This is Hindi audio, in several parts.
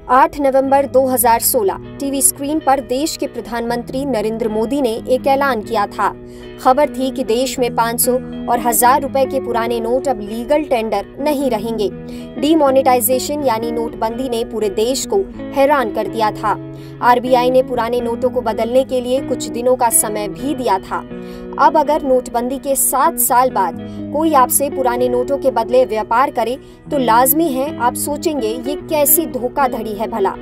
8 नवंबर 2016 टीवी स्क्रीन पर देश के प्रधानमंत्री नरेंद्र मोदी ने एक ऐलान किया था। खबर थी कि देश में 500 और 1000 रुपए के पुराने नोट अब लीगल टेंडर नहीं रहेंगे। डीमोनेटाइजेशन यानी नोटबंदी ने पूरे देश को हैरान कर दिया था। आरबीआई ने पुराने नोटों को बदलने के लिए कुछ दिनों का समय भी दिया था। अब अगर नोटबंदी के 7 साल बाद कोई आपसे पुराने नोटों के बदले व्यापार करे तो लाजमी है आप सोचेंगे ये कैसी धोखाधड़ी है भला।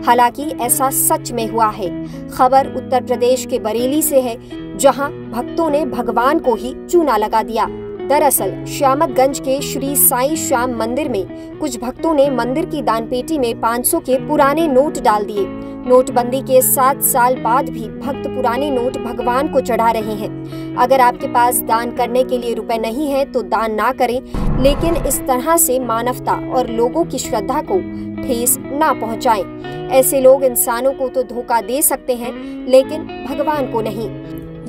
हालांकि ऐसा सच में हुआ है। खबर उत्तर प्रदेश के बरेली से है, जहां भक्तों ने भगवान को ही चूना लगा दिया। दरअसल श्यामतगंज के श्री साईं श्याम मंदिर में कुछ भक्तों ने मंदिर की दानपेटी में 500 के पुराने नोट डाल दिए। नोटबंदी के 7 साल बाद भी भक्त पुराने नोट भगवान को चढ़ा रहे हैं। अगर आपके पास दान करने के लिए रुपए नहीं है तो दान ना करें, लेकिन इस तरह से मानवता और लोगों की श्रद्धा को ठेस ना पहुंचाएं। ऐसे लोग इंसानों को तो धोखा दे सकते हैं, लेकिन भगवान को नहीं।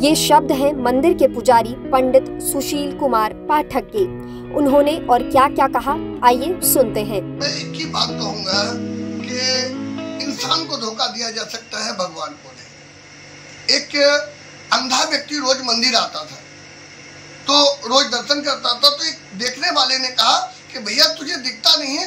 ये शब्द हैं मंदिर के पुजारी पंडित सुशील कुमार पाठक के। उन्होंने और क्या क्या कहा, आइए सुनते हैं। मैं एक ही बात कहूँगा कि इंसान को धोखा दिया जा सकता है, भगवान को नहीं। एक अंधा व्यक्ति रोज मंदिर आता था, तो रोज दर्शन करता था, तो एक देखने वाले ने कहा कि भैया तुझे दिखता नहीं है,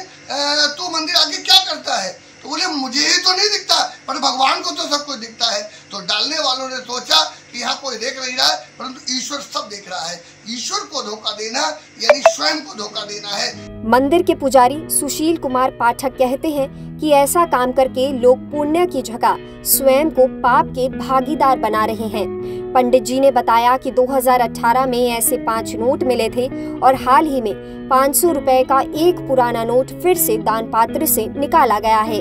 तू मंदिर आके क्या करता है? तो बोले मुझे ही तो नहीं दिखता, पर भगवान को तो सब कुछ दिखता है। तो डालने वालों ने सोचा कि यहाँ कोई देख नहीं रहा है, परंतु ईश्वर सब देख रहा है। ईश्वर को धोखा देना यानी स्वयं को धोखा देना है। मंदिर के पुजारी सुशील कुमार पाठक कहते हैं कि ऐसा काम करके लोग पुण्य की जगह स्वयं को पाप के भागीदार बना रहे हैं। पंडित जी ने बताया कि 2018 में ऐसे 5 नोट मिले थे और हाल ही में 500 रुपए का एक पुराना नोट फिर से दान पात्र से निकाला गया है।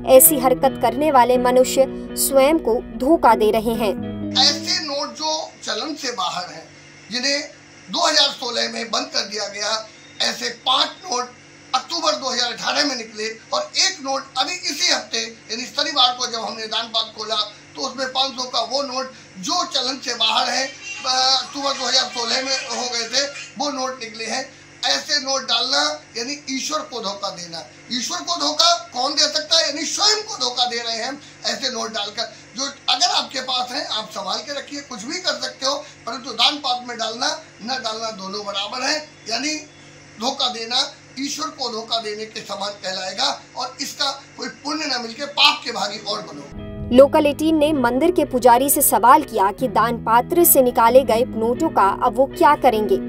ऐसी हरकत करने वाले मनुष्य स्वयं को धोखा दे रहे हैं। ऐसे नोट जो चलन से बाहर हैं, जिन्हें 2016 में बंद कर दिया गया, ऐसे 5 नोट अक्टूबर 2018 में निकले और एक नोट अभी इसी हफ्ते यानी शनिवार को जब हमने दान पात्र खोला तो उसमें 500 का वो नोट जो चलन से बाहर है, अक्टूबर 2016 में हो गए थे, वो नोट निकले हैं। ऐसे नोट डालना यानी ईश्वर को धोखा देना। ईश्वर को धोखा कौन दे सकता है? यानी स्वयं को धोखा दे रहे हैं ऐसे नोट डालकर। जो अगर आपके पास है आप संभाल के रखिए, कुछ भी कर सकते हो, परंतु दान पात्र में डालना न डालना दोनों बराबर है। यानी धोखा देना ईश्वर को धोखा देने के समान कहलाएगा और इसका कोई पुण्य न मिलके पाप के भागी और बनो। लोकल 18 ने मंदिर के पुजारी से सवाल किया कि दान पात्र से निकाले गए नोटों का अब वो क्या करेंगे।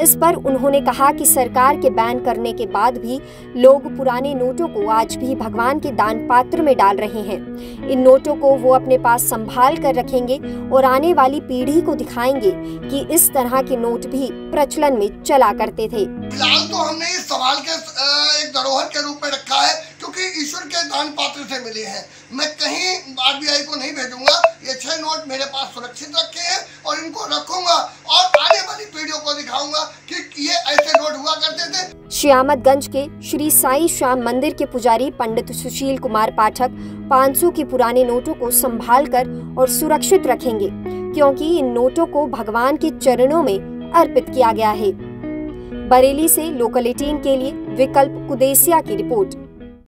इस पर उन्होंने कहा कि सरकार के बैन करने के बाद भी लोग पुराने नोटों को आज भी भगवान के दान पात्र में डाल रहे हैं। इन नोटों को वो अपने पास संभाल कर रखेंगे और आने वाली पीढ़ी को दिखाएंगे कि इस तरह के नोट भी प्रचलन में चला करते थे। फिलहाल तो हमने इस सवाल के एक धरोहर के रूप में रखा है, क्योंकि ईश्वर के दान पात्र से मिले हैं। मैं कहीं आरबीआई को नहीं भेजूंगा। ये 6 नोट मेरे पास सुरक्षित रखे हैं और इनको रखूंगा और आने वाली पीढ़ियों को दिखाऊंगा कि ये ऐसे नोट हुआ करते थे। श्यामतगंज के श्री साईं श्याम मंदिर के पुजारी पंडित सुशील कुमार पाठक 500 के पुराने नोटों को संभालकर और सुरक्षित रखेंगे, क्योंकि इन नोटों को भगवान के चरणों में अर्पित किया गया है। बरेली से लोकल 18 के लिए विकल्प कुदेसिया की रिपोर्ट।